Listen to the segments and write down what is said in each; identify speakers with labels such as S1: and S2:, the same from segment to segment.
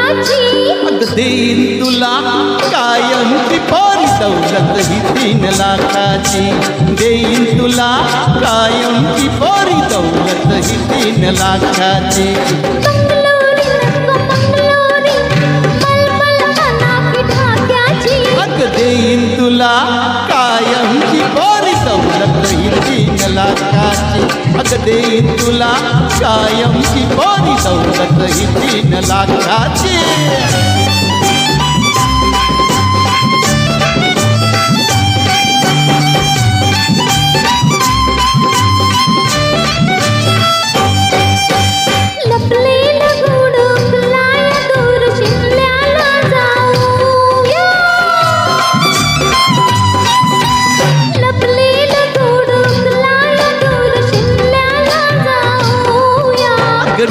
S1: लाखाची.
S2: अग देईन तुला कायमची पोरी दौलत ही 3 लाखाची. देईन तुला कायमची पोरी दौलत ही 3 लाखाची.
S1: मंगलोरी नको मंगलोरी मलमल मनाकी ढाक्याची.
S2: अग देईन तुला कायमची पोरी दौलत ही 3 लाखाची. अग देईन तुला कायमची पोरी दौलत ही 3 लाखाची.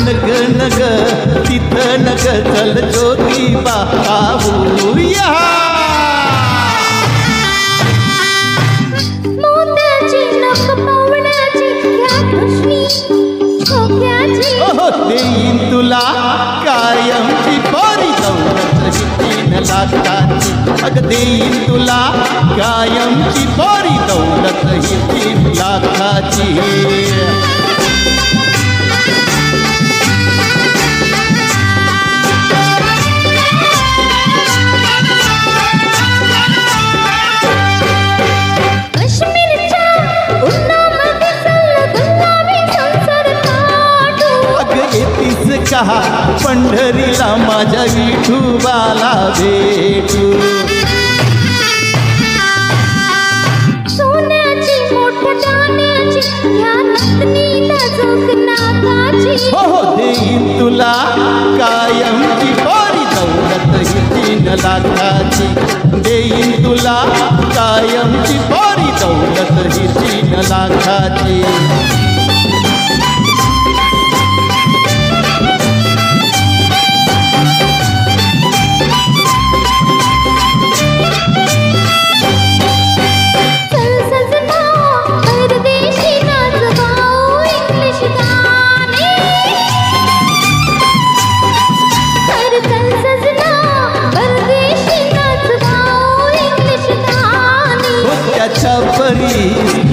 S2: नग नग तिथं नग चल ज्योतिबा पाहूया.
S1: मोत्याची नख पावण्याची घ्या कृष्णी खोक्याची.
S2: देईन तुला कायमची पोरी दौलत ही 3 लाखाची. अग देईन तुला कायमची पोरी दौलत ही 3 लाखाची. कहा पंढरीला माझ्या विठुबाला भेटू.
S1: सोन्याची मोठ्या दाण्याची ह्या नतनीला जोक नाकाची.
S2: हो देईन तुला कायमची पोरी दौलत ही 3 लाखाची. देईन तुला कायमची पोरी दौलत ही 3 लाखाची.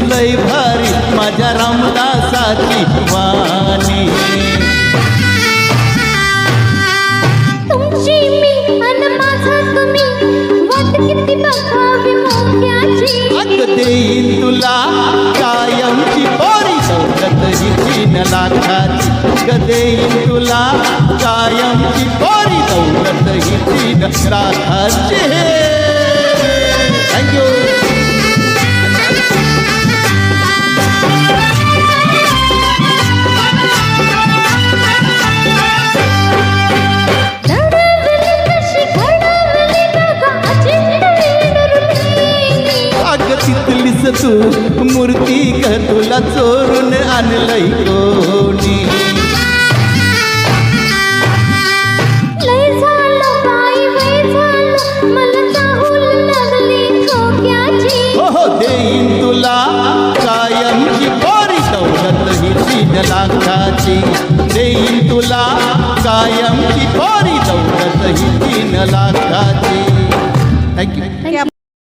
S2: लय भारी माझ्या रामदासाची वाणी.
S1: तुमची मी अन माझा तुम्ही वाट किती बघावी मोक्याची.
S2: अग देईन तुला कायमची पोरी दौलत ही 3 लाखाची. अग देईन तुला कायमची पोरी दौलत ही 3 लाखाची. थँक्यू. तिथलीस तू मूर्ती ग तुला चोरून आणलंय कोणी.
S1: लय झालं बाई वय झालं मला चाहूल लागली खोक्याची.
S2: हो देईन तुला कायमची पोरी दौलत ही 3 लाखाची. देईन तुला कायमची पोरी दौलत ही 3 लाखाची. थँक्यू.